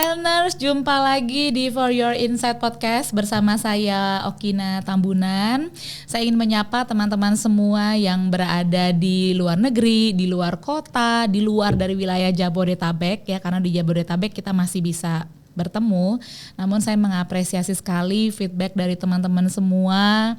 Elners, jumpa lagi di For Your Insight Podcast bersama saya Okina Tambunan. Saya ingin menyapa teman-teman semua yang berada di luar negeri, di luar kota, di luar dari wilayah Jabodetabek ya, karena di Jabodetabek kita masih bisa bertemu. Namun saya mengapresiasi sekali feedback dari teman-teman semua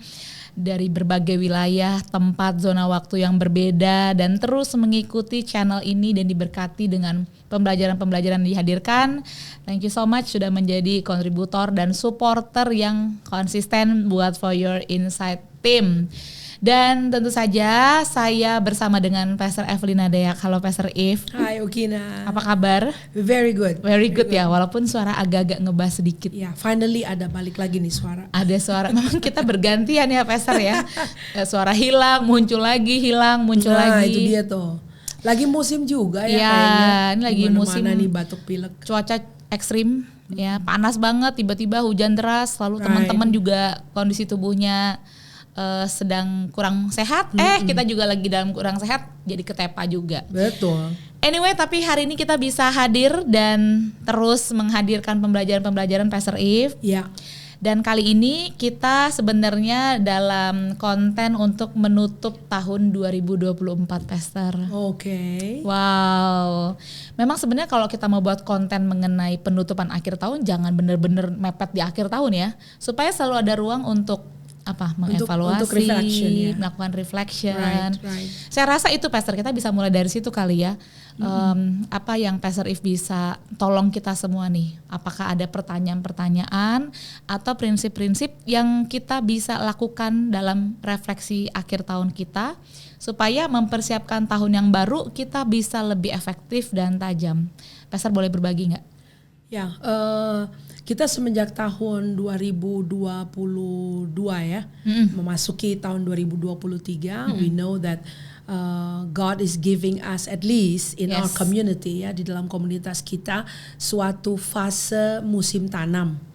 dari berbagai wilayah, tempat, zona waktu yang berbeda dan terus mengikuti channel ini dan diberkati dengan pembelajaran-pembelajaran yang dihadirkan. Thank you so much sudah menjadi kontributor dan supporter yang konsisten buat For Your Insight Team. Dan tentu saja saya bersama dengan Pastor Evelina Deak. Halo Pastor Eve. Hai Okina. Apa kabar? Very good. Very good ya, walaupun suara agak-agak ngebas sedikit. Ya, finally ada balik lagi nih suara. Ada suara, memang kita bergantian ya Pastor ya. Suara hilang, muncul lagi, hilang, muncul lagi. Nah itu dia tuh. Lagi musim juga ya kayaknya. Ini lagi musim nih batuk pilek. Cuaca ekstrim ya, panas banget, tiba-tiba hujan deras, lalu teman-teman juga kondisi tubuhnya sedang kurang sehat. Kita juga lagi dalam kurang sehat, jadi ketepa juga. Betul. Anyway, tapi hari ini kita bisa hadir dan terus menghadirkan pembelajaran-pembelajaran Pastor Eve. Ya. Dan kali ini kita sebenarnya dalam konten untuk menutup tahun 2024, Pastor. Oke. Wow. Memang sebenarnya kalau kita mau buat konten mengenai penutupan akhir tahun, jangan benar-benar mepet di akhir tahun ya. Supaya selalu ada ruang untuk mengevaluasi, untuk reflection, ya. melakukan reflection. Right. Saya rasa itu Pastor, kita bisa mulai dari situ kali ya. Apa yang Pastor Eve bisa tolong kita semua nih? Apakah ada pertanyaan-pertanyaan atau prinsip-prinsip yang kita bisa lakukan dalam refleksi akhir tahun kita supaya mempersiapkan tahun yang baru kita bisa lebih efektif dan tajam? Pastor boleh berbagi nggak? Ya, kita semenjak tahun 2022 ya, memasuki tahun 2023, we know that God is giving us at least in our community ya, di dalam komunitas kita suatu fase musim tanam.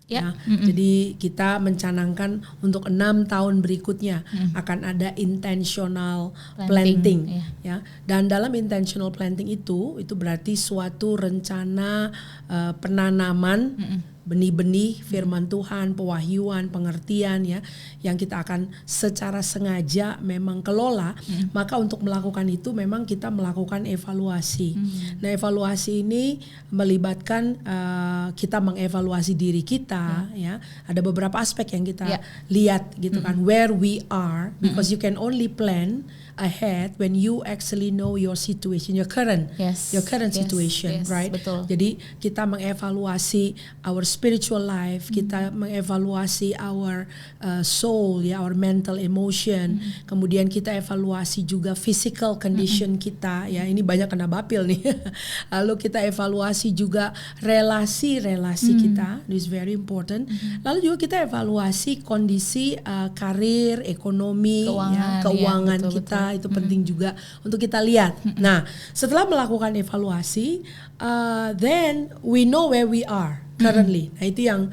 Ya, jadi kita mencanangkan untuk 6 tahun berikutnya akan ada intentional planting ya. Dan dalam intentional planting itu berarti suatu rencana penanaman benih-benih firman Tuhan, pewahyuan, pengertian ya, yang kita akan secara sengaja memang kelola. Maka untuk melakukan itu memang kita melakukan evaluasi. Nah, evaluasi ini melibatkan kita mengevaluasi diri kita ya. Ada beberapa aspek yang kita lihat gitu kan, where we are, because you can only plan ahead when you actually know your situation, your current situation, right? Betul. Jadi kita mengevaluasi our spiritual life, kita mengevaluasi our soul ya, our mental emotion. Kemudian kita evaluasi juga physical condition kita ya. Ini banyak kena bapil nih. Lalu kita evaluasi juga relasi-relasi kita, this is very important. Lalu juga kita evaluasi kondisi karir, ekonomi, keuangan betul, kita. Itu penting juga untuk kita lihat. Nah, setelah melakukan evaluasi, then we know where we are currently. Nah, itu yang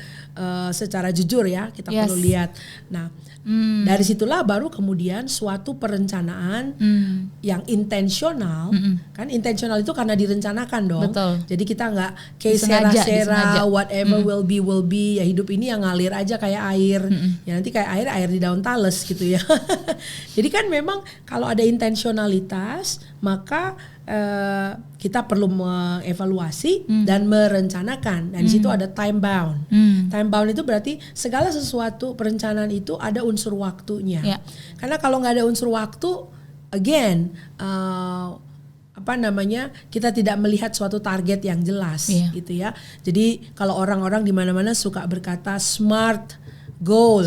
secara jujur ya kita perlu lihat. Nah, dari situlah baru kemudian suatu perencanaan yang intensional. Kan intensional itu karena direncanakan dong. Betul. Jadi kita nggak kayak sera-sera whatever will be ya, hidup ini yang ngalir aja kayak air. Ya nanti kayak air di daun tales gitu ya. Jadi kan memang kalau ada intensionalitas maka kita perlu mengevaluasi dan merencanakan. Dan di situ ada time bound. Time bound itu berarti segala sesuatu perencanaan itu ada unsur waktunya. Karena kalau nggak ada unsur waktu, again, kita tidak melihat suatu target yang jelas, gitu ya. Jadi kalau orang-orang di mana-mana suka berkata smart goal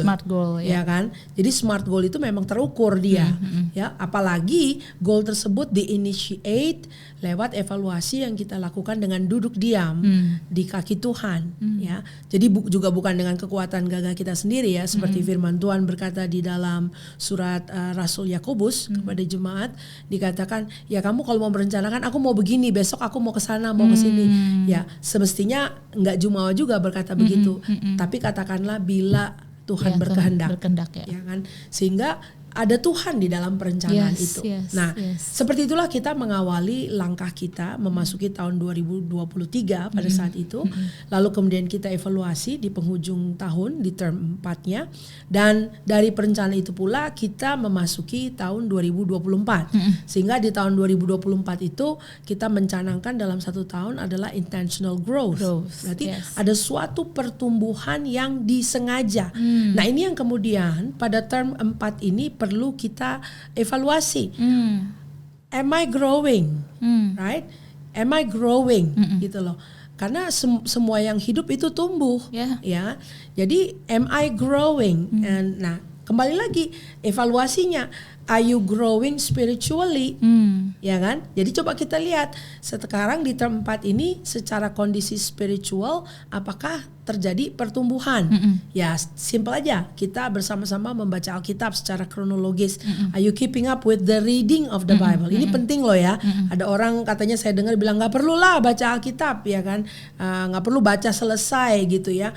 ya kan. Jadi smart goal itu memang terukur dia ya, apalagi goal tersebut di-initiate lewat evaluasi yang kita lakukan dengan duduk diam di kaki Tuhan ya. Jadi juga bukan dengan kekuatan gagah kita sendiri ya, seperti firman Tuhan berkata di dalam surat Rasul Yakobus kepada jemaat, dikatakan ya kamu kalau mau merencanakan, aku mau begini, besok aku mau ke sana, mau ke sini. Ya, semestinya enggak jumawa juga berkata begitu. Tapi katakanlah bila Tuhan berkehendak ya. Ya kan, sehingga ada Tuhan di dalam perencanaan itu. Nah, yes. seperti itulah kita mengawali langkah kita memasuki tahun 2023 pada saat itu. Lalu kemudian kita evaluasi di penghujung tahun di term 4-nya, dan dari perencanaan itu pula kita memasuki tahun 2024. Sehingga di tahun 2024 itu kita mencanangkan dalam satu tahun adalah intentional growth. Berarti ada suatu pertumbuhan yang disengaja. Nah, ini yang kemudian pada term 4 ini perlu kita evaluasi. Am I growing? Right? Am I growing? Gitu loh. Karena semua yang hidup itu tumbuh, ya. Jadi am I growing? And nah, kembali lagi evaluasinya. Are you growing spiritually? Ya kan? Jadi coba kita lihat sekarang di term 4 ini secara kondisi spiritual apakah terjadi pertumbuhan? Ya, simple aja. Kita bersama-sama membaca Alkitab secara kronologis. Are you keeping up with the reading of the Bible? Ini penting loh ya. Ada orang katanya saya dengar bilang nggak perlulah baca Alkitab, ya kan? Nggak perlu baca selesai gitu ya.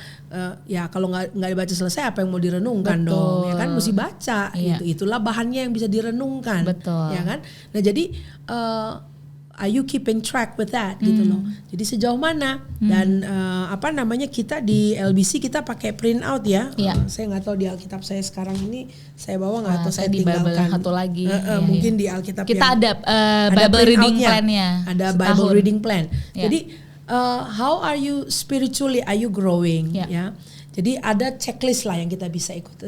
Ya kalau nggak dibaca selesai apa yang mau direnungkan? Betul. Dong? Ya kan mesti baca. Gitu. Itulah bahannya yang bisa direnungkan. Betul. Ya kan? Nah jadi are you keeping track with that gitu loh. Jadi sejauh mana dan kita di LBC kita pakai print out ya. Saya nggak tahu di Alkitab saya sekarang ini saya bawa nggak atau saya tinggalkan. Satu lagi. Mungkin di Alkitab kita ada Bible reading plan-nya. Ada Bible reading plan. Jadi how are you spiritually? Are you growing? Ya. Jadi ada checklist lah yang kita bisa ikut.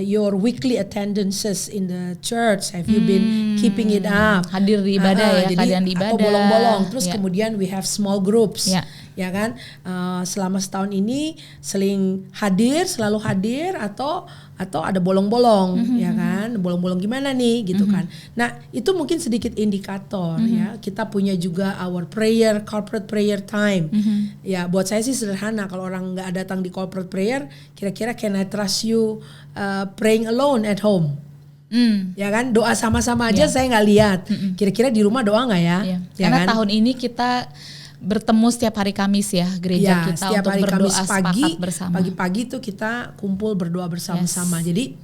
Your weekly attendances in the church, have you been keeping it up? Hadir di ibadah ya, keadaan di ibadah. Atau bolong-bolong. Terus kemudian we have small groups, ya kan? Selama setahun ini selalu hadir atau ada bolong-bolong, ya kan? Bolong-bolong gimana nih, gitu kan? Nah itu mungkin sedikit indikator ya. Kita punya juga our corporate prayer time. Ya buat saya sih sederhana. Kalau orang nggak datang di corporate prayer, kira-kira can I trust you praying alone at home? Ya kan, doa sama-sama aja saya nggak lihat. Kira-kira di rumah doa nggak ya? Karena kan? Tahun ini kita bertemu setiap hari Kamis ya gereja kita setiap untuk hari berdoa Kamis sepakat bersama. Pagi-pagi tuh kita kumpul berdoa bersama-sama. Jadi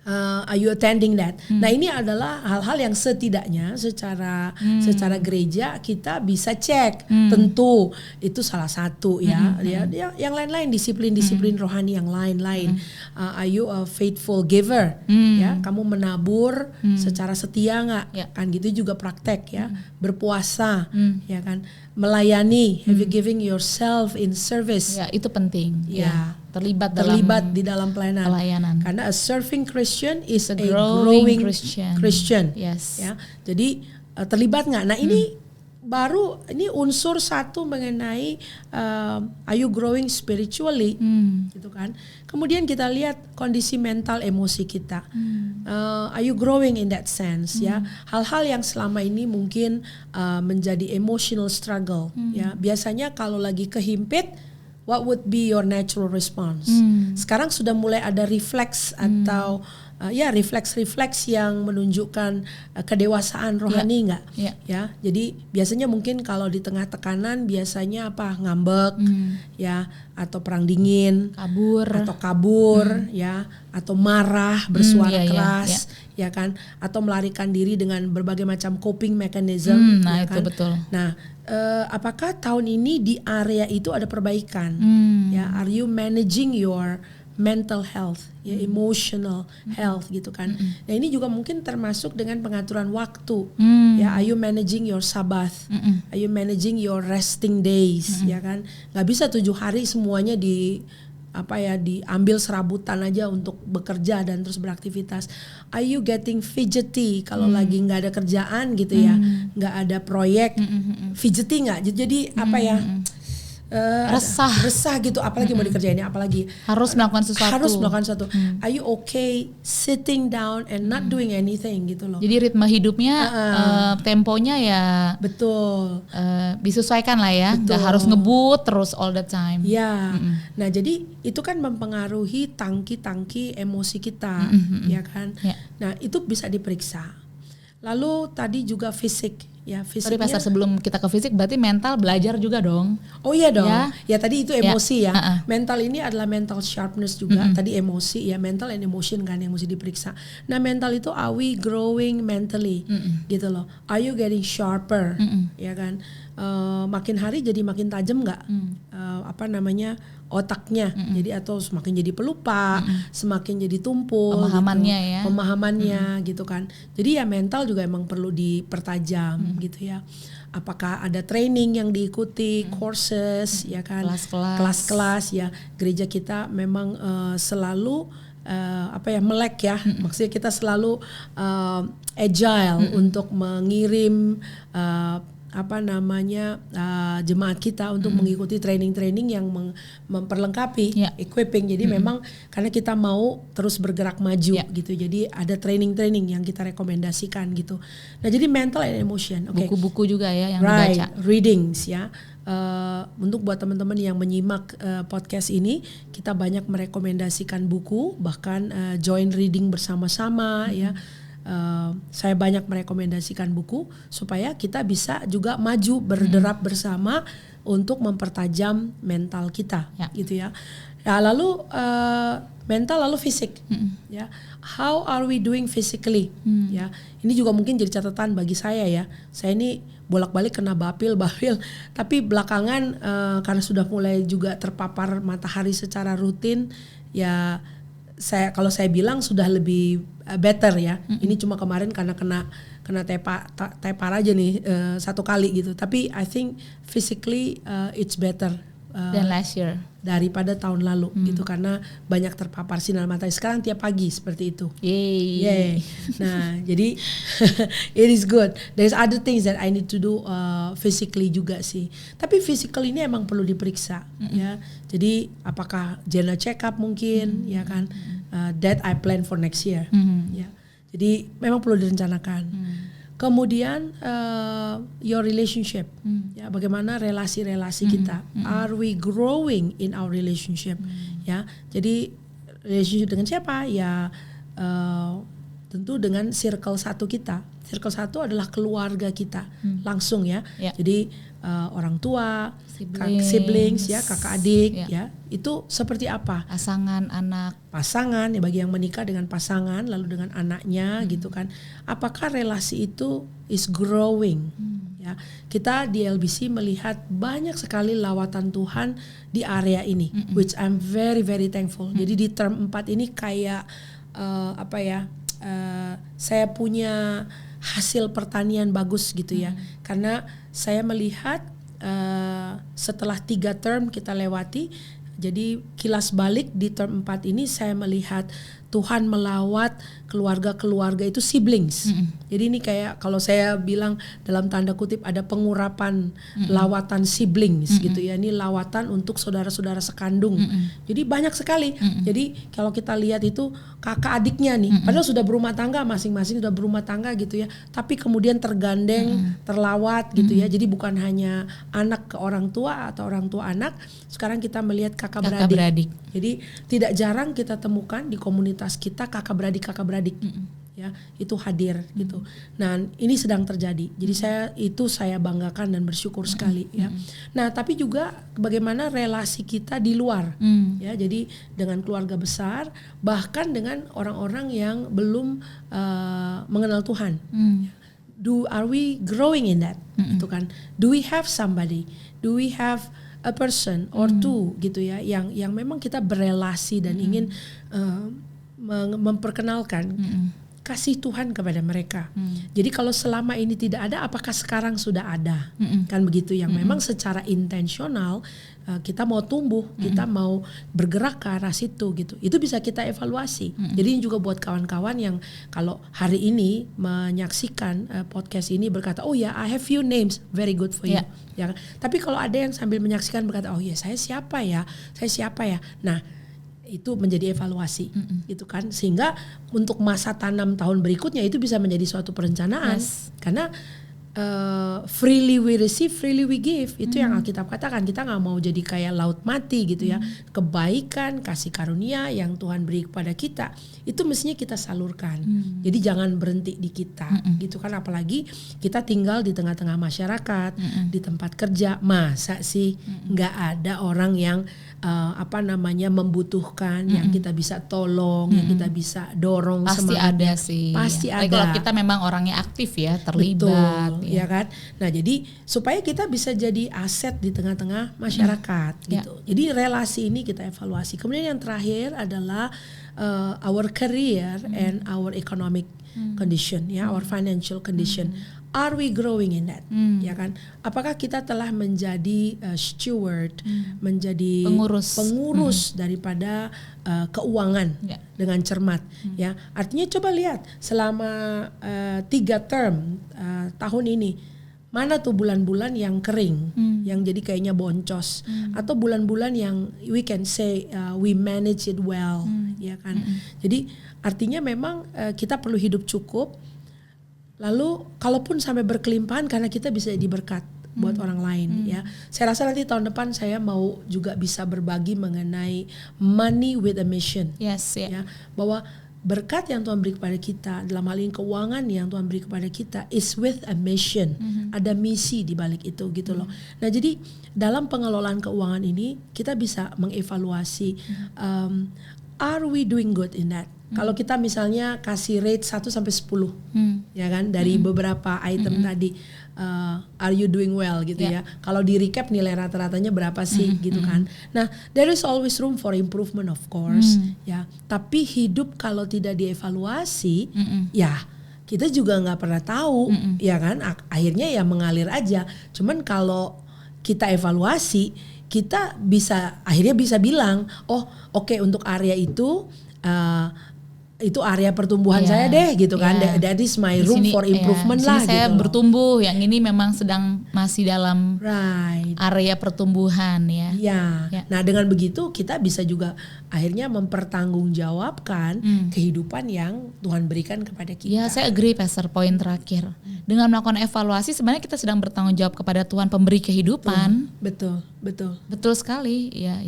are you attending that? Nah ini adalah hal-hal yang setidaknya secara gereja kita bisa cek. Tentu itu salah satu ya. Yang lain-lain disiplin-disiplin rohani yang lain-lain. Are you a faithful giver? Ya, kamu menabur secara setia nggak? Kan gitu juga praktek ya. Berpuasa, ya kan. Melayani, have you giving yourself in service? Ya, itu penting. Ya. Terlibat di dalam pelayanan. Karena a serving Christian is a growing Christian. Yes. Ya. Jadi terlibat nggak? Nah ini unsur satu mengenai are you growing spiritually, gitu kan? Kemudian kita lihat kondisi mental emosi kita. Are you growing in that sense? Ya, hal-hal yang selama ini mungkin menjadi emotional struggle. Ya, biasanya kalau lagi kehimpit, what would be your natural response? Sekarang sudah mulai ada refleks atau refleks yang menunjukkan kedewasaan rohani nggak? Ya, jadi biasanya mungkin kalau di tengah tekanan biasanya ngambek, ya, atau perang dingin, kabur, ya, atau marah, bersuara keras, ya kan, atau melarikan diri dengan berbagai macam coping mechanism. Nah ya kan? itu betul. Nah, apakah tahun ini di area itu ada perbaikan? Ya, are you managing your mental health, ya, emotional health gitu kan. Nah ini juga mungkin termasuk dengan pengaturan waktu. Ya, are you managing your Sabbath? Are you managing your resting days? Ya kan, nggak bisa 7 hari semuanya diambil serabutan aja untuk bekerja dan terus beraktivitas. Are you getting fidgety kalau lagi nggak ada kerjaan gitu ya, nggak ada proyek, fidgety nggak? Jadi resah gitu, apalagi mau dikerjainnya, apalagi harus melakukan sesuatu. Are you okay sitting down and not doing anything gitu loh. Jadi ritme hidupnya temponya ya betul disesuaikan lah ya, nggak harus ngebut terus all the time ya. Nah jadi itu kan mempengaruhi tangki emosi kita, ya kan. Nah itu bisa diperiksa. Lalu tadi juga fisik Ya, Sorry fisiknya. Pastor, sebelum kita ke fisik berarti mental belajar juga dong. Oh iya dong. Ya. Ya tadi itu emosi ya. Uh-uh. Mental ini adalah mental sharpness juga. Tadi emosi ya, mental and emotion kan yang mesti diperiksa. Nah, mental itu are we growing mentally? Gitu loh. Are you getting sharper? Ya kan? Makin hari jadi makin tajam nggak? Otaknya. Jadi atau semakin jadi pelupa, semakin jadi tumpul. Pemahamannya gitu. ya. Pemahamannya gitu kan. Jadi ya mental juga emang perlu dipertajam gitu ya. Apakah ada training yang diikuti, courses ya kan, kelas-kelas ya. Gereja kita memang selalu melek ya. Maksudnya kita selalu agile untuk mengirim jemaat kita untuk mengikuti training-training yang memperlengkapi equipping. Jadi memang karena kita mau terus bergerak maju gitu. Jadi ada training-training yang kita rekomendasikan gitu. Nah, jadi mental and emotion. Buku-buku juga ya yang dibaca. dibaca. Readings ya. Untuk buat teman-teman yang menyimak podcast ini, kita banyak merekomendasikan buku, bahkan join reading bersama-sama ya. Saya banyak merekomendasikan buku supaya kita bisa juga maju berderap bersama untuk mempertajam mental kita gitu ya. Ya lalu mental lalu fisik ya. How are we doing physically ya. Ini juga mungkin jadi catatan bagi saya ya. Saya ini bolak-balik kena bapil tapi belakangan karena sudah mulai juga terpapar matahari secara rutin ya. Kalau saya bilang sudah lebih better ya. Ini cuma kemarin karena kena tepar aja nih 1 kali gitu. Tapi I think physically it's better than last year, daripada tahun lalu gitu, karena banyak terpapar sinar matahari sekarang tiap pagi seperti itu. Yay. Nah, jadi it is good. There's other things that I need to do physically juga sih. Tapi physical ini emang perlu diperiksa ya. Jadi apakah general check up mungkin ya kan. That I plan for next year. Ya. Jadi memang perlu direncanakan. Kemudian your relationship, ya bagaimana relasi-relasi kita, are we growing in our relationship, ya. Jadi relationship dengan siapa? Ya tentu dengan circle 1 kita. Circle 1 adalah keluarga kita langsung ya. Jadi orang tua, siblings ya, kakak adik ya. Itu seperti apa? Pasangan ya, bagi yang menikah dengan pasangan lalu dengan anaknya gitu kan. Apakah relasi itu is growing? Ya. Kita di LBC melihat banyak sekali lawatan Tuhan di area ini, which I'm very very thankful. Jadi di term 4 ini kayak saya punya hasil pertanian bagus gitu ya. Karena saya melihat setelah 3 term kita lewati, jadi kilas balik di term 4 ini saya melihat Tuhan melawat keluarga-keluarga itu siblings. Jadi ini kayak kalau saya bilang dalam tanda kutip ada pengurapan lawatan siblings gitu ya. Ini lawatan untuk saudara-saudara sekandung. Jadi banyak sekali. Jadi kalau kita lihat itu kakak adiknya nih, padahal sudah berumah tangga, masing-masing sudah berumah tangga gitu ya. Tapi kemudian tergandeng, terlawat gitu ya. Jadi bukan hanya anak ke orang tua atau orang tua anak. Sekarang kita melihat kakak beradik. Jadi tidak jarang kita temukan di komunitas kita kakak beradik ya, itu hadir gitu. Nah, ini sedang terjadi. Jadi saya banggakan dan bersyukur sekali ya. Nah, tapi juga bagaimana relasi kita di luar ya. Jadi dengan keluarga besar, bahkan dengan orang-orang yang belum mengenal Tuhan. Are we growing in that? Itu kan. Do we have somebody? Do we have a person or two gitu ya yang memang kita berelasi dan ingin memperkenalkan kasih Tuhan kepada mereka. Jadi kalau selama ini tidak ada, apakah sekarang sudah ada? Kan begitu, yang memang secara intensional kita mau tumbuh, kita mau bergerak ke arah situ gitu. Itu bisa kita evaluasi. Jadi ini juga buat kawan-kawan yang kalau hari ini menyaksikan podcast ini berkata, oh ya, I have few names, very good for you. Ya, tapi kalau ada yang sambil menyaksikan berkata, oh ya, saya siapa ya? Nah, itu menjadi evaluasi gitu kan, sehingga untuk masa tanam tahun berikutnya itu bisa menjadi suatu perencanaan. Karena freely we receive, freely we give. Itu yang Alkitab katakan. Kita nggak mau jadi kayak laut mati gitu ya. Kebaikan, kasih karunia yang Tuhan beri kepada kita, itu mestinya kita salurkan. Jadi jangan berhenti di kita gitu kan. Apalagi kita tinggal di tengah-tengah masyarakat, di tempat kerja. Masa sih nggak ada orang yang membutuhkan, yang kita bisa tolong, yang kita bisa dorong. Pasti semangatnya. ada sih. Pasti ya. ada. Kalau kita memang orangnya aktif ya, terlibat. Betul, ya kan. Nah jadi supaya kita bisa jadi aset di tengah-tengah masyarakat gitu. Jadi relasi ini kita evaluasi. Kemudian yang terakhir adalah our career and our economic condition, ya, our financial condition. Are we growing in that? Ya kan? Apakah kita telah menjadi steward, menjadi pengurus daripada keuangan dengan cermat? Ya, artinya coba lihat selama 3 term tahun ini, mana tuh bulan-bulan yang kering, yang jadi kayaknya boncos, atau bulan-bulan yang we can say we manage it well, ya kan? Jadi artinya memang kita perlu hidup cukup. Lalu kalaupun sampai berkelimpahan, karena kita bisa jadi berkat buat orang lain, ya. Saya rasa nanti tahun depan saya mau juga bisa berbagi mengenai money with a mission. Yes, ya. Bahwa berkat yang Tuhan beri kepada kita, dalam hal ini keuangan yang Tuhan beri kepada kita, is with a mission. Ada misi di balik itu gitu loh. Nah jadi dalam pengelolaan keuangan ini kita bisa mengevaluasi, are we doing good in that? Kalau kita misalnya kasih rate 1 sampai 10, ya kan, dari beberapa item tadi, are you doing well gitu ya. Kalau di recap nilai rata-ratanya berapa sih gitu kan. Nah, there is always room for improvement of course, ya. Tapi hidup kalau tidak dievaluasi, ya kita juga nggak pernah tahu, ya kan. Akhirnya ya mengalir aja. Cuman kalau kita evaluasi, kita akhirnya bisa bilang, oh oke, untuk area itu area pertumbuhan saya deh gitu kan. That is my room for improvement lah gitu. Saya bertumbuh, yang ini memang sedang masih dalam right. area pertumbuhan ya. Nah dengan begitu kita bisa juga akhirnya mempertanggungjawabkan kehidupan yang Tuhan berikan kepada kita. Ya, saya agree Pastor, poin terakhir. Dengan melakukan evaluasi sebenarnya kita sedang bertanggung jawab kepada Tuhan pemberi kehidupan. Betul sekali. Ya.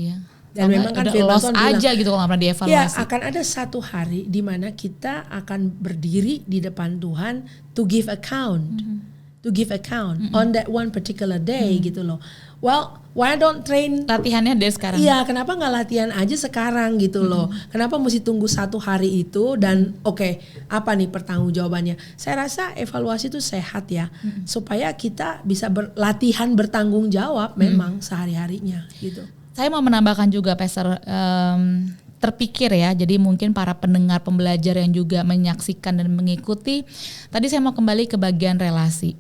Dan memang kan loss aja gitu kalau nggak pernah dievaluasi. Ya, akan ada satu hari di mana kita akan berdiri di depan Tuhan to give account, on that one particular day gitu loh. Well, why don't train latihannya dari sekarang? Iya, kenapa nggak latihan aja sekarang gitu loh? Kenapa mesti tunggu satu hari itu dan oke, apa nih pertanggungjawabannya? Saya rasa evaluasi itu sehat ya, supaya kita bisa latihan bertanggung jawab memang sehari-harinya gitu. Saya mau menambahkan juga Pastor, terpikir ya, jadi mungkin para pendengar pembelajar yang juga menyaksikan dan mengikuti, tadi saya mau kembali ke bagian relasi.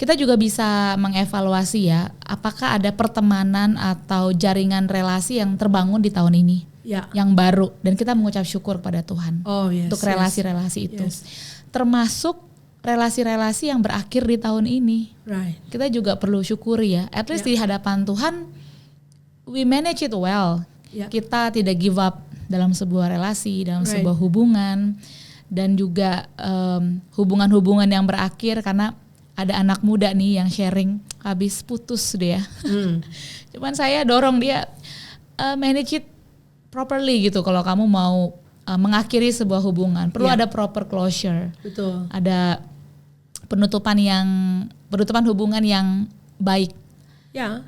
Kita juga bisa mengevaluasi ya, apakah ada pertemanan atau jaringan relasi yang terbangun di tahun ini, yang baru, dan kita mengucap syukur pada Tuhan untuk relasi-relasi itu. Termasuk relasi-relasi yang berakhir di tahun ini. Kita juga perlu syukuri ya, at least di hadapan Tuhan, we manage it well. Kita tidak give up dalam sebuah relasi, dalam sebuah hubungan, dan juga hubungan-hubungan yang berakhir karena ada anak muda nih yang sharing habis putus dia. Cuman saya dorong dia manage it properly gitu. Kalau kamu mau mengakhiri sebuah hubungan, perlu ada proper closure. Betul. Ada penutupan hubungan yang baik.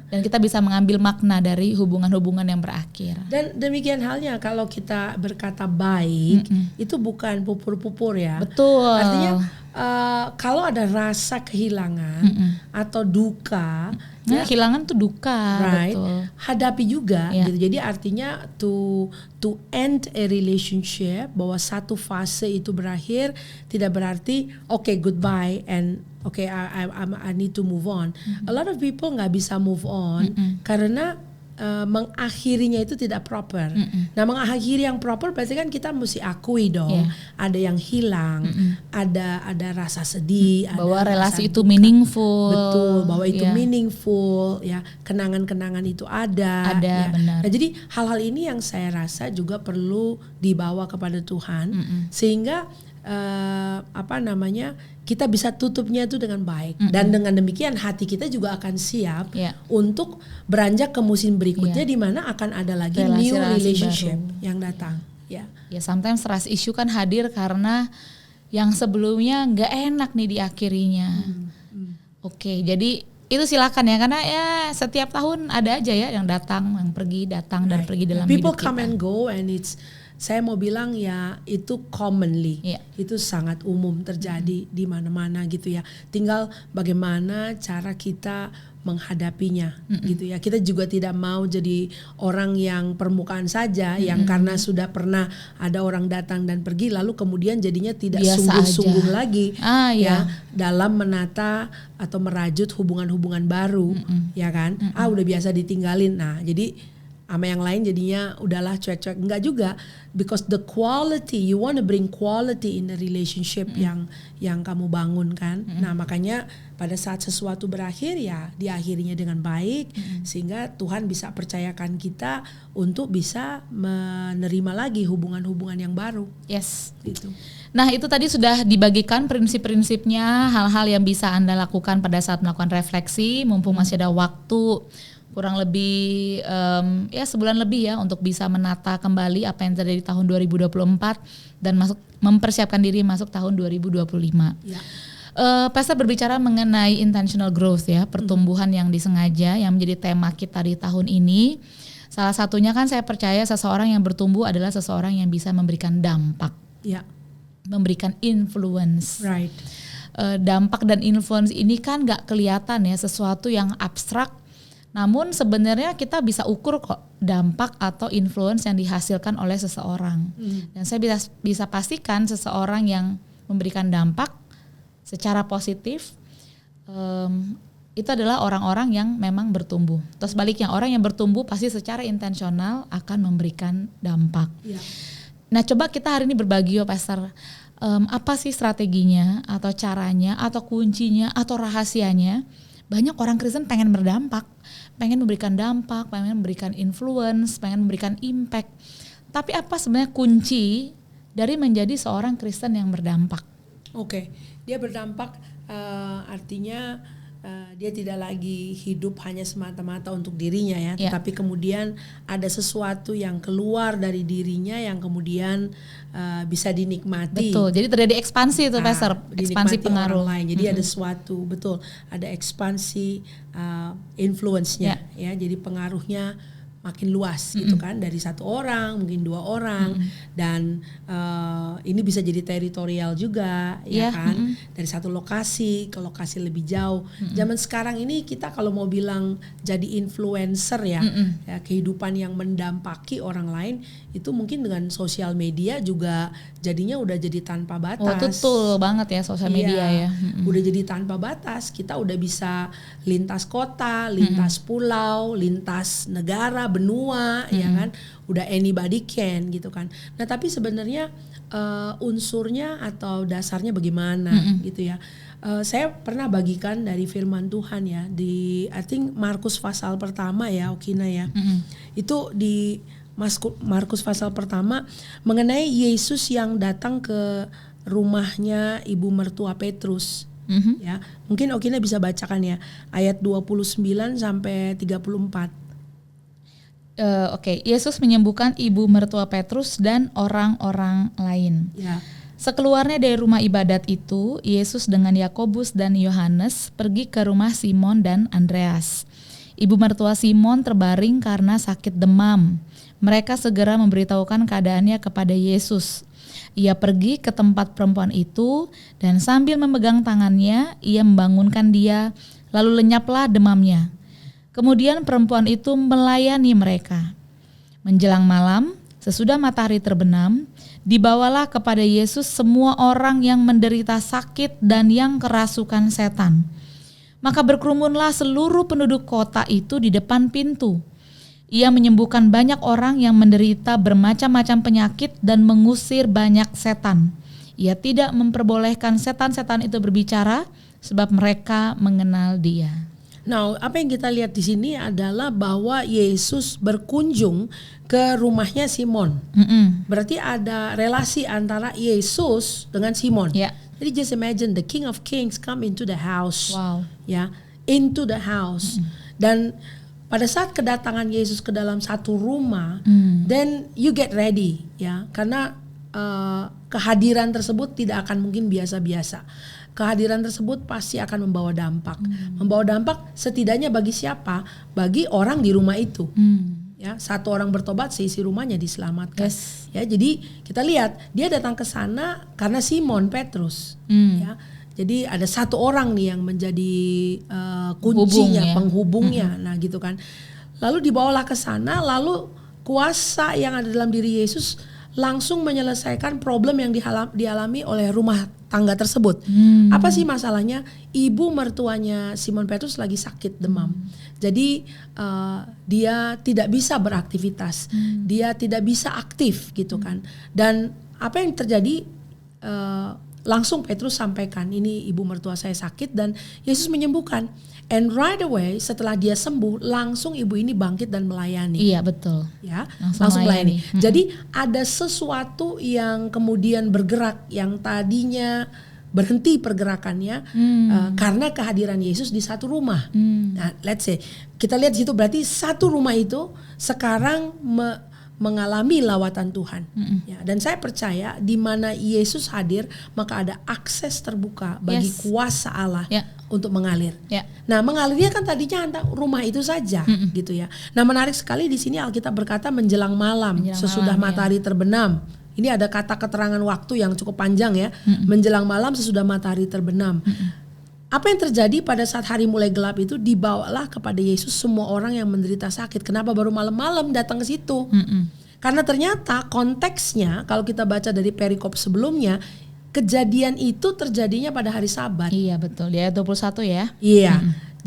Dan kita bisa mengambil makna dari hubungan-hubungan yang berakhir. Dan demikian halnya kalau kita berkata baik, itu bukan pupur-pupur ya. Betul. Artinya kalau ada rasa kehilangan atau duka, kehilangan tuh duka, betul. Hadapi juga gitu. Jadi artinya to end a relationship, bahwa satu fase itu berakhir tidak berarti goodbye and I need to move on. A lot of people nggak bisa move on karena mengakhirinya itu tidak proper. Nah, mengakhiri yang proper berarti kan kita mesti akui dong, ada yang hilang, ada rasa sedih, bahwa ada relasi rasa itu duka. Meaningful. Betul, bahwa itu meaningful, ya, kenangan-kenangan itu ada ya. Benar. Nah, jadi hal-hal ini yang saya rasa juga perlu dibawa kepada Tuhan, sehingga kita bisa tutupnya itu dengan baik. Dan dengan demikian hati kita juga akan siap untuk beranjak ke musim berikutnya di mana akan ada lagi new relationship baru yang datang. Ya, sometimes trust issue kan hadir karena yang sebelumnya nggak enak nih diakhirinya. Oke, jadi itu silakan ya, karena ya setiap tahun ada aja ya yang datang, yang pergi, datang dan pergi dalam People hidup kita. People come and go and saya mau bilang ya itu commonly, itu sangat umum terjadi di mana-mana gitu ya. Tinggal bagaimana cara kita menghadapinya gitu ya. Kita juga tidak mau jadi orang yang permukaan saja, yang karena sudah pernah ada orang datang dan pergi lalu kemudian jadinya tidak sungguh-sungguh lagi ya dalam menata atau merajut hubungan-hubungan baru, ya kan? Udah biasa ditinggalin. Nah, jadi sama yang lain jadinya udahlah cuek-cuek. Enggak juga, because the quality, you want to bring quality in the relationship yang kamu bangun kan. Nah makanya pada saat sesuatu berakhir ya diakhirinya dengan baik, sehingga Tuhan bisa percayakan kita untuk bisa menerima lagi hubungan-hubungan yang baru. Yes, gitu. Nah itu tadi sudah dibagikan prinsip-prinsipnya, hal-hal yang bisa Anda lakukan pada saat melakukan refleksi, mumpung masih ada waktu kurang lebih ya sebulan lebih ya untuk bisa menata kembali apa yang terjadi di tahun 2024 dan mempersiapkan diri masuk tahun 2025. Ya. Pastor berbicara mengenai intentional growth ya, pertumbuhan yang disengaja yang menjadi tema kita di tahun ini. Salah satunya kan saya percaya seseorang yang bertumbuh adalah seseorang yang bisa memberikan dampak. Ya. Memberikan influence. Right. Dampak dan influence ini kan gak kelihatan ya, sesuatu yang abstrak. Namun sebenarnya kita bisa ukur kok dampak atau influence yang dihasilkan oleh seseorang. Dan saya bisa pastikan seseorang yang memberikan dampak secara positif itu adalah orang-orang yang memang bertumbuh. Terus baliknya orang yang bertumbuh pasti secara intensional akan memberikan dampak. Ya. Nah coba kita hari ini berbagi ya Pastor. Apa sih strateginya atau caranya atau kuncinya atau rahasianya? Banyak orang Kristen pengen berdampak, pengen memberikan dampak, pengen memberikan influence, pengen memberikan impact. Tapi apa sebenarnya kunci dari menjadi seorang Kristen yang berdampak? Oke, dia berdampak artinya dia tidak lagi hidup hanya semata-mata untuk dirinya ya, tetapi kemudian ada sesuatu yang keluar dari dirinya yang kemudian bisa dinikmati. Betul. Jadi terjadi ekspansi itu Pastor, ekspansi pengaruh. Orang lain. Jadi ada suatu, betul, ada ekspansi influence-nya ya. Jadi pengaruhnya makin luas gitu kan, dari satu orang mungkin dua orang dan ini bisa jadi teritorial juga ya kan, dari satu lokasi ke lokasi lebih jauh. Zaman sekarang ini kita kalau mau bilang jadi influencer ya, kehidupan yang mendampaki orang lain itu mungkin dengan sosial media juga jadinya udah jadi tanpa batas. Oh betul banget ya sosial media ya. Udah jadi tanpa batas, kita udah bisa lintas kota, lintas pulau, lintas negara, benua, ya kan, udah anybody can gitu kan. Nah tapi sebenarnya unsurnya atau dasarnya bagaimana gitu ya. Saya pernah bagikan dari firman Tuhan ya di I think Markus pasal pertama ya Okina ya. Itu di Markus pasal pertama mengenai Yesus yang datang ke rumahnya ibu mertua Petrus. Ya, mungkin Okina bisa bacakan ya ayat 29 sampai 34. Oke, Yesus menyembuhkan ibu mertua Petrus dan orang-orang lain. Ya. Sekeluarnya dari rumah ibadat itu, Yesus dengan Yakobus dan Yohanes pergi ke rumah Simon dan Andreas. Ibu mertua Simon terbaring karena sakit demam. Mereka segera memberitahukan keadaannya kepada Yesus. Ia pergi ke tempat perempuan itu dan sambil memegang tangannya, ia membangunkan dia, lalu lenyaplah demamnya. Kemudian perempuan itu melayani mereka. Menjelang malam, sesudah matahari terbenam, dibawalah kepada Yesus semua orang yang menderita sakit dan yang kerasukan setan. Maka berkerumunlah seluruh penduduk kota itu di depan pintu. Ia menyembuhkan banyak orang yang menderita bermacam-macam penyakit dan mengusir banyak setan. Ia tidak memperbolehkan setan-setan itu berbicara sebab mereka mengenal dia. Nah, apa yang kita lihat di sini adalah bahwa Yesus berkunjung ke rumahnya Simon. Berarti ada relasi antara Yesus dengan Simon. Ya. Jadi just imagine the King of Kings come into the house. Wow. Ya, into the house. Dan pada saat kedatangan Yesus ke dalam satu rumah, then you get ready, ya, karena kehadiran tersebut tidak akan mungkin biasa-biasa. Kehadiran tersebut pasti akan membawa dampak. Membawa dampak setidaknya bagi siapa? Bagi orang di rumah itu. Ya, satu orang bertobat, seisi rumahnya diselamatkan. Yes. Ya, jadi kita lihat dia datang ke sana karena Simon Petrus. Ya, jadi ada satu orang nih yang menjadi kuncinya, penghubungnya. Nah, gitu kan. Lalu dibawalah ke sana, lalu kuasa yang ada dalam diri Yesus langsung menyelesaikan problem yang dialami oleh rumah tangga tersebut. Apa sih masalahnya? Ibu mertuanya Simon Petrus lagi sakit demam. Jadi dia tidak bisa beraktivitas, dia tidak bisa aktif gitu kan. Dan apa yang terjadi? Langsung Petrus sampaikan, ini ibu mertua saya sakit, dan Yesus menyembuhkan. And right away setelah dia sembuh, langsung ibu ini bangkit dan melayani. Iya, betul. Ya, langsung melayani. Jadi ada sesuatu yang kemudian bergerak yang tadinya berhenti pergerakannya karena kehadiran Yesus di satu rumah. Nah, let's say kita lihat di situ, berarti satu rumah itu sekarang mengalami lawatan Tuhan. Ya, dan saya percaya di mana Yesus hadir, maka ada akses terbuka bagi kuasa Allah untuk mengalir. Nah, mengalirnya kan tadinya rumah itu saja, gitu ya. Nah, menarik sekali di sini Alkitab berkata menjelang malam, sesudah matahari terbenam. Ini ada kata keterangan waktu yang cukup panjang ya. Menjelang malam sesudah matahari terbenam. Apa yang terjadi pada saat hari mulai gelap itu, dibawalah kepada Yesus semua orang yang menderita sakit. Kenapa baru malam-malam datang ke situ? Karena ternyata konteksnya kalau kita baca dari perikop sebelumnya, kejadian itu terjadinya pada hari Sabat. Iya, betul. Di ayat 21 ya. Iya.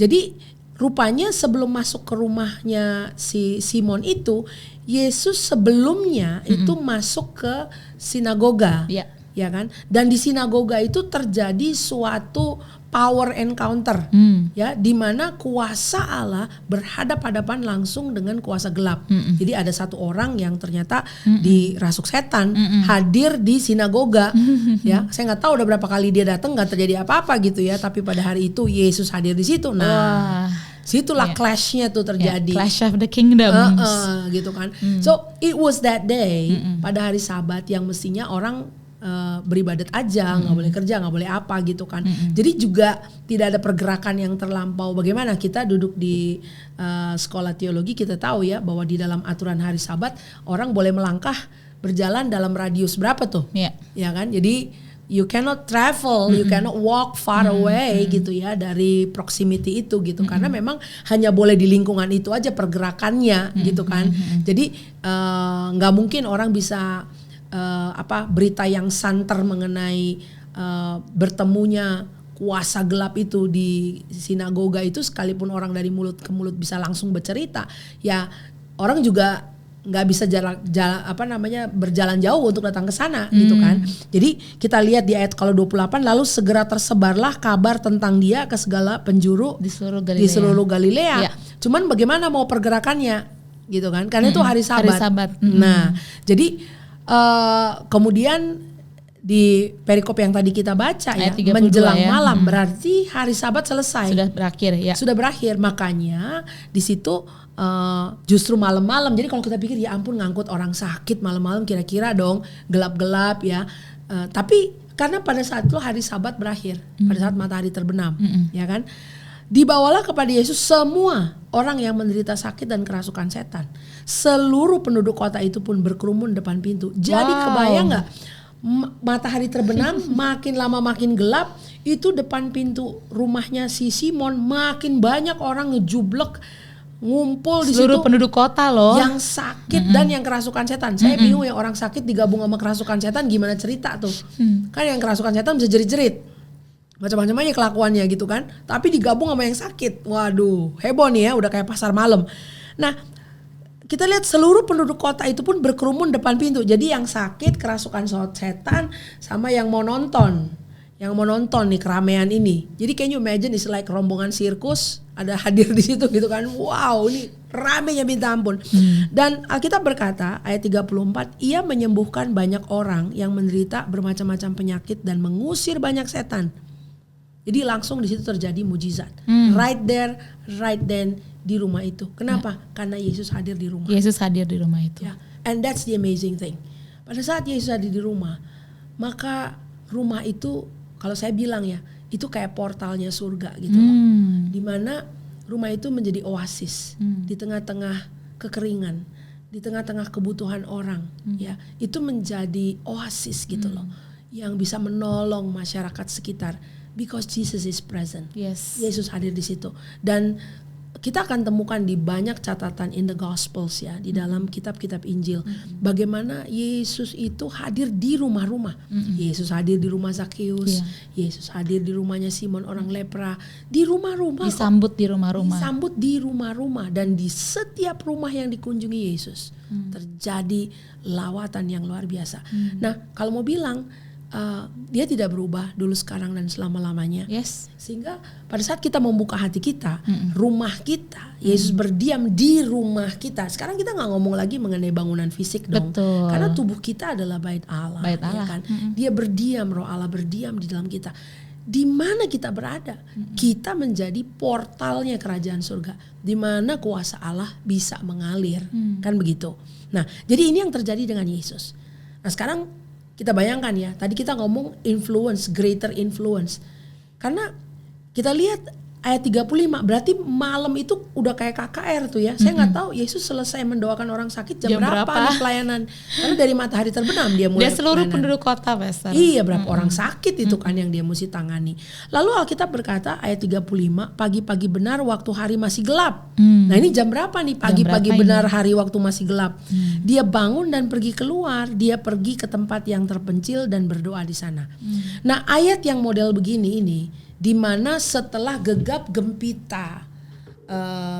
Jadi rupanya sebelum masuk ke rumahnya si Simon itu, Yesus sebelumnya itu masuk ke sinagoga. Iya. Ya kan? Dan di sinagoga itu terjadi suatu power encounter, ya, di mana kuasa Allah berhadapan-hadapan langsung dengan kuasa gelap. Jadi ada satu orang yang ternyata dirasuk setan hadir di sinagoga, ya. Saya nggak tahu udah berapa kali dia datang, nggak terjadi apa-apa gitu ya. Tapi pada hari itu Yesus hadir di situ. Nah, situlah clashnya tuh terjadi. Clash of the Kingdoms, gitu kan. So it was that day, pada hari Sabat yang mestinya orang beribadat aja, nggak boleh kerja, nggak boleh apa gitu kan. Jadi juga tidak ada pergerakan yang terlampau. Bagaimana kita duduk di sekolah teologi, kita tahu ya bahwa di dalam aturan hari Sabat orang boleh melangkah berjalan dalam radius berapa tuh, ya kan. Jadi you cannot travel, you cannot walk far away gitu ya dari proximity itu gitu, karena memang hanya boleh di lingkungan itu aja pergerakannya gitu kan. Jadi nggak mungkin orang bisa berita yang santer mengenai bertemunya kuasa gelap itu di sinagoga itu, sekalipun orang dari mulut ke mulut bisa langsung bercerita, ya orang juga nggak bisa berjalan jauh untuk datang ke sana gitu kan. Jadi kita lihat di ayat kalau 28, lalu segera tersebarlah kabar tentang dia ke segala penjuru di seluruh Galilea. Cuman bagaimana mau pergerakannya gitu kan, karena itu hari Sabat. Nah, jadi kemudian di perikop yang tadi kita baca ya, menjelang malam, berarti hari Sabat selesai, sudah berakhir. Makanya di situ justru malam-malam. Jadi kalau kita pikir ya ampun, ngangkut orang sakit malam-malam, kira-kira dong gelap-gelap ya. Tapi karena pada saat itu hari Sabat berakhir, pada saat matahari terbenam, ya kan. Dibawalah kepada Yesus semua orang yang menderita sakit dan kerasukan setan. Seluruh penduduk kota itu pun berkerumun depan pintu. Jadi kebayang nggak, matahari terbenam, makin lama makin gelap, itu depan pintu rumahnya si Simon makin banyak orang ngejublek, ngumpul di situ. Seluruh penduduk kota loh. Yang sakit dan yang kerasukan setan. Saya bingung ya, orang sakit digabung sama kerasukan setan gimana cerita tuh. Kan yang kerasukan setan bisa jerit-jerit, macam-macam aja kelakuannya gitu kan. Tapi digabung sama yang sakit, waduh heboh nih ya, udah kayak pasar malam. Nah, kita lihat seluruh penduduk kota itu pun berkerumun depan pintu. Jadi yang sakit, kerasukan setan, sama yang mau nonton, yang mau nonton nih keramaian ini. Jadi can you imagine it's like rombongan sirkus ada hadir di situ gitu kan. Wow, ini ramenya minta ampun. Dan Alkitab berkata ayat 34, ia menyembuhkan banyak orang yang menderita bermacam-macam penyakit dan mengusir banyak setan. Jadi langsung di situ terjadi mujizat. Right there, right then di rumah itu. Kenapa? Karena Yesus hadir di rumah. Yesus hadir di rumah itu. Ya. And that's the amazing thing. Pada saat Yesus hadir di rumah, maka rumah itu, kalau saya bilang ya, itu kayak portalnya surga gitu loh. Dimana rumah itu menjadi oasis di tengah-tengah kekeringan, di tengah-tengah kebutuhan orang. Ya, itu menjadi oasis gitu loh, yang bisa menolong masyarakat sekitar. Because Jesus is present. Yes. Yesus hadir di situ. Dan kita akan temukan di banyak catatan in the Gospels ya, di dalam kitab-kitab Injil, bagaimana Yesus itu hadir di rumah-rumah. Yesus hadir di rumah Zakheus, Yesus hadir di rumahnya Simon orang lepra, di rumah-rumah. Disambut di rumah-rumah. Disambut di rumah-rumah, dan di setiap rumah yang dikunjungi Yesus terjadi lawatan yang luar biasa. Nah, kalau mau bilang dia tidak berubah dulu, sekarang, dan selama-lamanya. Yes. Sehingga pada saat kita membuka hati kita, rumah kita, Yesus berdiam di rumah kita. Sekarang kita nggak ngomong lagi mengenai bangunan fisik dong. Betul. Karena tubuh kita adalah bait Allah. Bait Ya Allah. kan? Dia berdiam, roh Allah berdiam di dalam kita. Di mana kita berada, kita menjadi portalnya kerajaan surga. Di mana kuasa Allah bisa mengalir. Kan begitu. Nah, jadi ini yang terjadi dengan Yesus. Nah, sekarang kita bayangkan ya, tadi kita ngomong influence, greater influence. Karena kita lihat ayat 35, berarti malam itu udah kayak KKR tuh ya. Saya nggak tahu Yesus selesai mendoakan orang sakit jam berapa nih pelayanan. Karena dari matahari terbenam dia mulai. Dia seluruh pelayanan. penduduk kota, Pastor. Iya, berapa orang sakit itu kan yang dia mesti tangani. Lalu Alkitab berkata ayat 35, pagi-pagi benar waktu hari masih gelap. Nah, ini jam berapa nih pagi-pagi benar hari waktu masih gelap? Dia bangun dan pergi keluar, dia pergi ke tempat yang terpencil dan berdoa di sana. Nah, ayat yang model begini ini, di mana setelah gegap gempita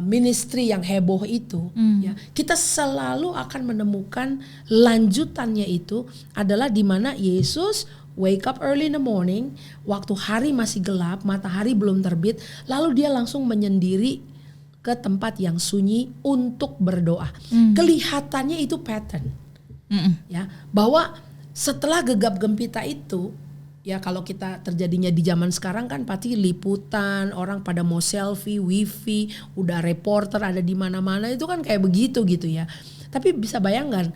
ministry yang heboh itu, ya, kita selalu akan menemukan lanjutannya itu adalah di mana Yesus wake up early in the morning, waktu hari masih gelap, matahari belum terbit, lalu dia langsung menyendiri ke tempat yang sunyi untuk berdoa. Kelihatannya itu pattern, ya, bahwa setelah gegap gempita itu, ya, kalau kita terjadinya di zaman sekarang kan pasti liputan, orang pada mau selfie, wifi, udah reporter ada di mana-mana, itu kan kayak begitu gitu ya. Tapi bisa bayangkan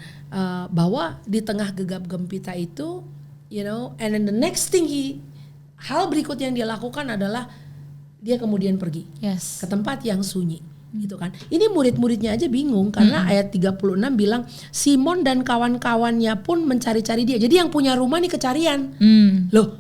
bahwa di tengah gegap gempita itu, you know, and then the next thing hal berikut yang dia lakukan adalah dia kemudian pergi ke tempat yang sunyi. Gitu kan. Ini murid-muridnya aja bingung karena ayat 36 bilang Simon dan kawan-kawannya pun mencari-cari dia. Jadi yang punya rumah nih kecarian. Loh,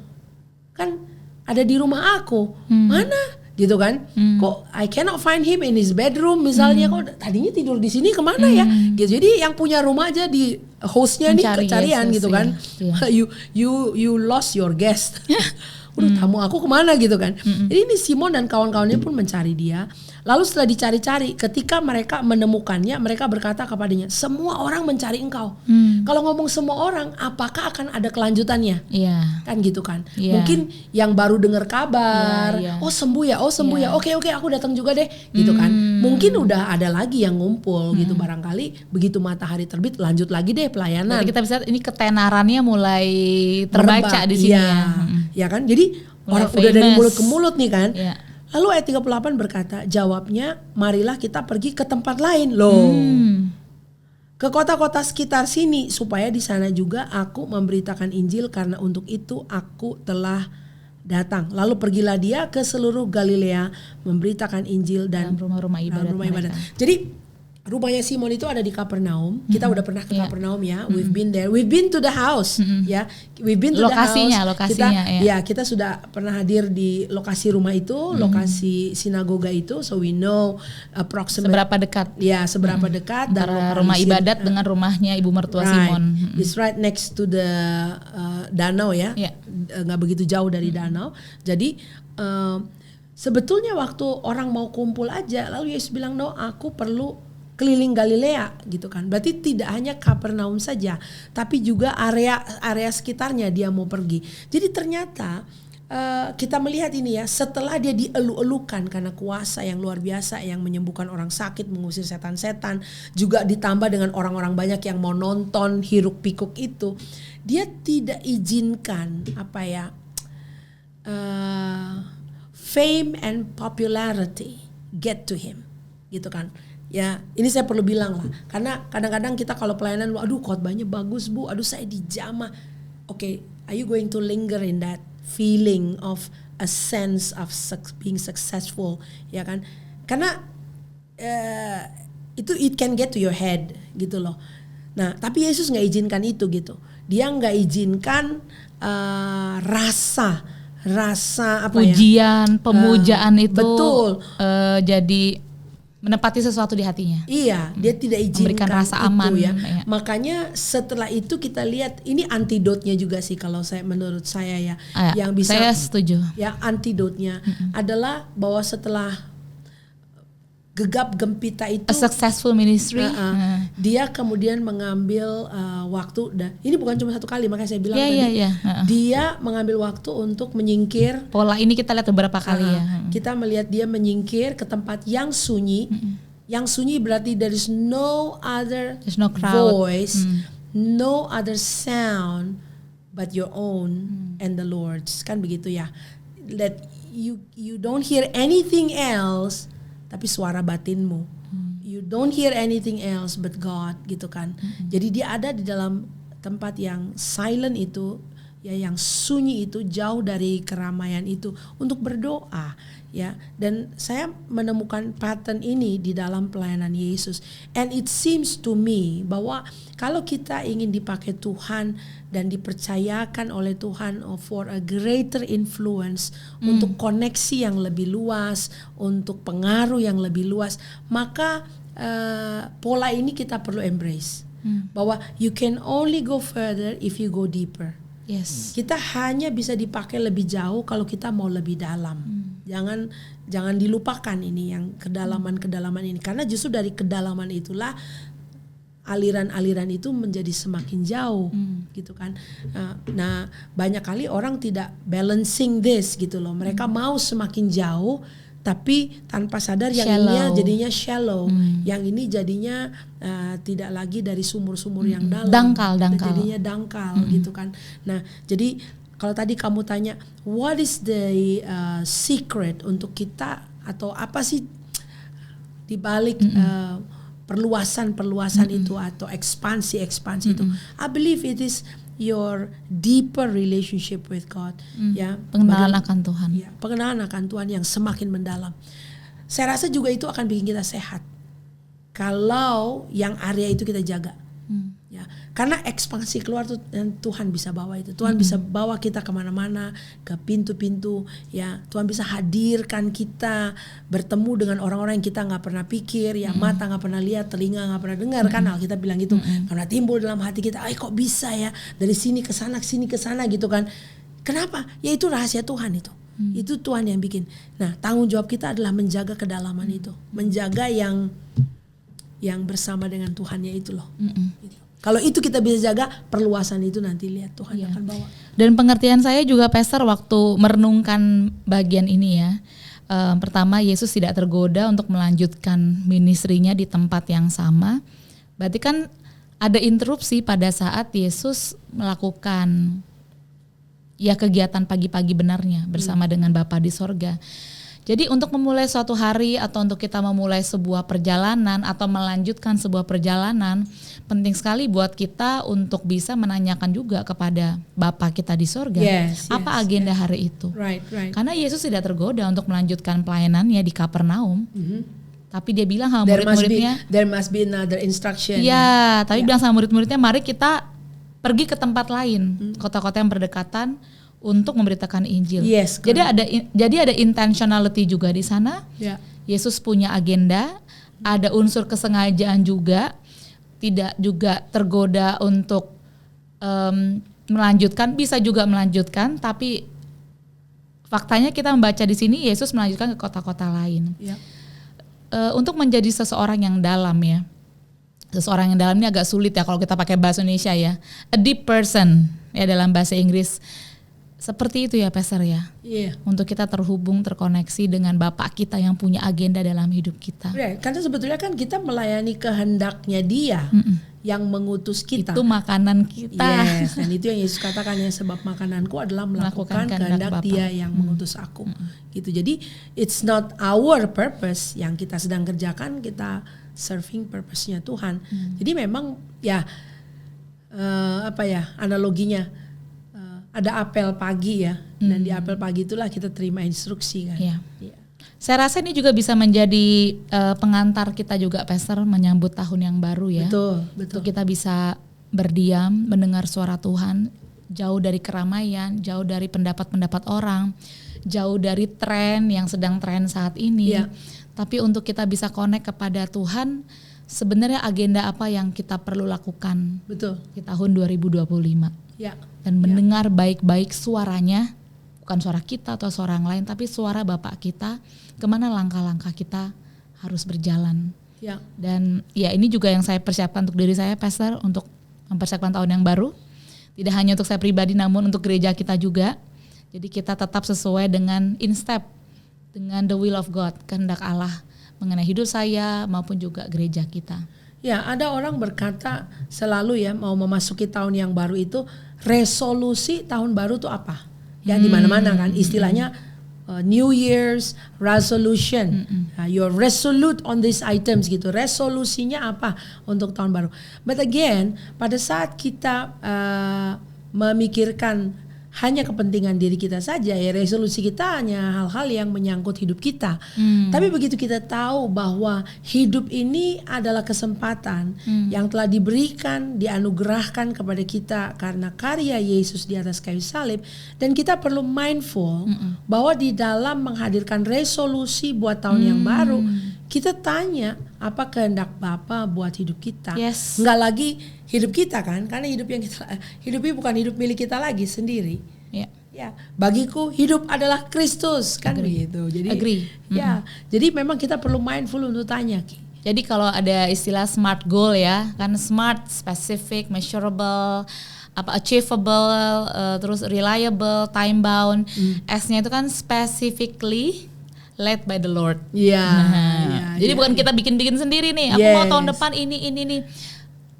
kan ada di rumah aku. Mana? Gitu kan. Kok I cannot find him in his bedroom misalnya. Kok tadinya tidur di sini kemana ya? Gitu. Jadi yang punya rumah aja di hostnya nih kecarian Yesus, gitu kan. You lost your guest. Udah tamu aku kemana gitu kan. Jadi ini Simon dan kawan-kawannya pun mencari dia. Lalu setelah dicari-cari, ketika mereka menemukannya, mereka berkata kepadanya, semua orang mencari engkau. Kalau ngomong semua orang, apakah akan ada kelanjutannya? Kan gitu kan. Mungkin yang baru dengar kabar, oh sembuh ya, oke aku datang juga deh, gitu kan. Mungkin udah ada lagi yang ngumpul gitu barangkali. Begitu matahari terbit, lanjut lagi deh pelayanan. Jadi kita bisa ini ketenarannya mulai terbaca di sini ya kan. Jadi orang udah dari mulut ke mulut nih kan. Lalu ayat 38 berkata, jawabnya, marilah kita pergi ke tempat lain. Loh, ke kota-kota sekitar sini, supaya di sana juga aku memberitakan Injil, karena untuk itu aku telah datang. Lalu pergilah dia ke seluruh Galilea, memberitakan Injil dan rumah-rumah ibadat. Jadi rumahnya Simon itu ada di Kapernaum. Kita udah pernah ke Kapernaum ya. We've been there. We've been to the house. Ya, we've been to lokasinya, the house. Kita sudah pernah hadir di lokasi rumah itu, lokasi sinagoga itu. So we know approximately seberapa dekat. Ya, seberapa dekat dan rumah ibadat dengan rumahnya ibu mertua Simon. It's right next to the danau ya. Nggak begitu jauh dari danau. Jadi sebetulnya waktu orang mau kumpul aja, lalu Yesus bilang, "No, aku perlu keliling Galilea," gitu kan. Berarti tidak hanya Kapernaum saja, tapi juga area sekitarnya dia mau pergi. Jadi ternyata kita melihat ini ya, setelah dia dielu-elukan karena kuasa yang luar biasa yang menyembuhkan orang sakit, mengusir setan-setan, juga ditambah dengan orang-orang banyak yang mau nonton hiruk pikuk itu, dia tidak izinkan fame and popularity get to him, gitu kan. Ya, ini saya perlu bilang lah, karena kadang-kadang kita kalau pelayanan, aduh khotbahnya bagus Bu, aduh saya dijamah. Okay, are you going to linger in that feeling of a sense of being successful, ya kan? Karena itu it can get to your head gitu loh. Nah, tapi Yesus nggak izinkan itu gitu. Dia nggak izinkan rasa pujian, pemujaan itu betul. Jadi menepati sesuatu di hatinya. Iya, dia tidak izinkan memberikan rasa aman itu ya. Ya. Makanya setelah itu kita lihat ini antidotnya juga sih kalau menurut saya ya, yang bisa saya setuju. Ya, antidotnya adalah bahwa setelah gegap gempita itu, a successful ministry, dia kemudian mengambil waktu. Ini bukan cuma satu kali, makanya saya bilang dia mengambil waktu untuk menyingkir. Pola ini kita lihat beberapa kali ya. Kita melihat dia menyingkir ke tempat yang sunyi. Yang sunyi berarti there is no other voice, no other sound but your own and the Lord's. Kan begitu ya. That you don't hear anything else tapi suara batinmu. You don't hear anything else but God, gitu kan. Jadi dia ada di dalam tempat yang silent itu, ya, yang sunyi itu, jauh dari keramaian itu untuk berdoa, ya. Dan saya menemukan pattern ini di dalam pelayanan Yesus. And it seems to me bahwa kalau kita ingin dipakai Tuhan dan dipercayakan oleh Tuhan for a greater influence, untuk koneksi yang lebih luas, untuk pengaruh yang lebih luas, maka pola ini kita perlu embrace. Bahwa you can only go further if you go deeper. Yes. Kita hanya bisa dipakai lebih jauh kalau kita mau lebih dalam. Jangan dilupakan ini, yang kedalaman ini, karena justru dari kedalaman itulah aliran-aliran itu menjadi semakin jauh, gitu kan. Nah, banyak kali orang tidak balancing this gitu loh. Mereka mau semakin jauh, tapi tanpa sadar yang ini jadinya shallow, yang ini jadinya tidak lagi dari sumur-sumur yang dalam, dangkal. Jadinya dangkal, gitu kan. Nah, jadi kalau tadi kamu tanya, what is the secret untuk kita, atau apa sih dibalik perluasan itu atau ekspansi itu? I believe it is your deeper relationship with God, ya, pengenalan akan Tuhan. Ya, pengenalan akan Tuhan yang semakin mendalam. Saya rasa juga itu akan bikin kita sehat kalau yang area itu kita jaga. Ya, karena ekspansi keluar tuh Tuhan bisa bawa itu. Tuhan bisa bawa kita kemana-mana, ke pintu-pintu. Ya, Tuhan bisa hadirkan kita bertemu dengan orang-orang yang kita nggak pernah pikir. Ya, mata nggak pernah lihat, telinga nggak pernah dengar. Kan Alkitab bilang gitu. Karena timbul dalam hati kita, kok bisa ya dari sini ke sana gitu kan. Kenapa? Ya itu rahasia Tuhan itu. Itu Tuhan yang bikin. Nah, tanggung jawab kita adalah menjaga kedalaman itu, menjaga yang bersama dengan Tuhannya itu loh. Gitu. Kalau itu kita bisa jaga, perluasan itu nanti lihat Tuhan akan bawa. Dan pengertian saya juga, Pastor, waktu merenungkan bagian ini ya. Pertama, Yesus tidak tergoda untuk melanjutkan ministrinya di tempat yang sama. Berarti kan ada interupsi pada saat Yesus melakukan kegiatan pagi-pagi benarnya bersama dengan Bapa di sorga. Jadi untuk memulai suatu hari atau untuk kita memulai sebuah perjalanan atau melanjutkan sebuah perjalanan, penting sekali buat kita untuk bisa menanyakan juga kepada Bapa kita di sorga, apa agenda hari itu. Right. Karena Yesus tidak tergoda untuk melanjutkan pelayanannya di Kapernaum. Tapi dia bilang sama murid-muridnya, there must be another instruction. Tapi bilang sama murid-muridnya, mari kita pergi ke tempat lain, kota-kota yang berdekatan, untuk memberitakan Injil. Jadi ada intentionality juga di sana. Yesus punya agenda, ada unsur kesengajaan juga, tidak juga tergoda untuk melanjutkan, bisa juga melanjutkan, tapi faktanya kita membaca di sini Yesus melanjutkan ke kota-kota lain. Untuk menjadi seseorang yang dalam ya. Seseorang yang dalam ini agak sulit ya kalau kita pakai bahasa Indonesia ya. A deep person ya dalam bahasa Inggris. Seperti itu ya Pastor ya. Iya. Untuk kita terhubung, terkoneksi dengan Bapak kita yang punya agenda dalam hidup kita. Ya, karena sebetulnya kan kita melayani kehendaknya Dia yang mengutus kita. Itu makanan kita. Yes, dan itu yang Yesus katakan, ya sebab makananku adalah melakukan kehendak Dia yang mengutus aku. Gitu. Jadi it's not our purpose yang kita sedang kerjakan, kita serving purpose-nya Tuhan. Jadi memang ya analoginya ada apel pagi ya, dan di apel pagi itulah kita terima instruksi kan. Iya. Saya rasa ini juga bisa menjadi pengantar kita juga Pastor menyambut tahun yang baru ya. Betul. Untuk kita bisa berdiam, mendengar suara Tuhan, jauh dari keramaian, jauh dari pendapat-pendapat orang, jauh dari tren yang sedang tren saat ini. Iya. Tapi untuk kita bisa connect kepada Tuhan, sebenarnya agenda apa yang kita perlu lakukan Betul. di tahun 2025. Ya. Dan mendengar baik-baik suaranya, bukan suara kita atau suara yang lain, tapi suara Bapak kita, kemana langkah-langkah kita harus berjalan. Ya. Dan ya ini juga yang saya persiapkan untuk diri saya Pastor, untuk mempersiapkan tahun yang baru. Tidak hanya untuk saya pribadi namun untuk gereja kita juga. Jadi kita tetap sesuai dengan in step dengan the will of God, kehendak Allah mengenai hidup saya maupun juga gereja kita. Ya, ada orang berkata selalu ya, mau memasuki tahun yang baru itu resolusi tahun baru itu apa? Ya di mana-mana kan istilahnya New Year's resolution. You're resolute on these items gitu. Resolusinya apa untuk tahun baru? But again, pada saat kita memikirkan hanya kepentingan diri kita saja, ya resolusi kita hanya hal-hal yang menyangkut hidup kita. Tapi begitu kita tahu bahwa hidup ini adalah kesempatan yang telah diberikan, dianugerahkan kepada kita karena karya Yesus di atas kayu salib, dan kita perlu mindful bahwa di dalam menghadirkan resolusi buat tahun yang baru, kita tanya apa kehendak Bapa buat hidup kita. Yes. Nggak lagi hidup kita kan, karena hidup yang kita hidupi bukan hidup milik kita lagi sendiri. Ya, bagiku hidup adalah Kristus kan begitu. Jadi ya, jadi memang kita perlu mindful untuk tanya. Jadi kalau ada istilah SMART goal ya, kan SMART, specific, measurable, achievable, terus reliable, time bound. S-nya itu kan specifically led by the Lord. Jadi bukan kita bikin-bikin sendiri nih. Aku mau tahun depan ini nih.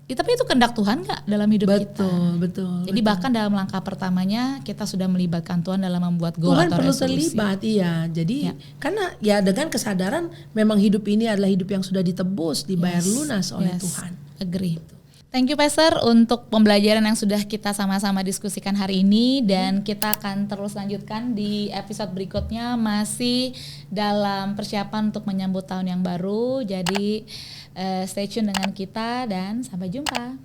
Ya, tapi itu kehendak Tuhan nggak dalam hidup kita? Betul. Jadi bahkan dalam langkah pertamanya kita sudah melibatkan Tuhan dalam membuat goal Tuhan atau perlu resolusi. terlibat, iya. Jadi karena ya dengan kesadaran memang hidup ini adalah hidup yang sudah ditebus, dibayar lunas oleh Tuhan. Agree. Thank you Pastor untuk pembelajaran yang sudah kita sama-sama diskusikan hari ini, dan kita akan terus lanjutkan di episode berikutnya masih dalam persiapan untuk menyambut tahun yang baru. Jadi stay tune dengan kita dan sampai jumpa.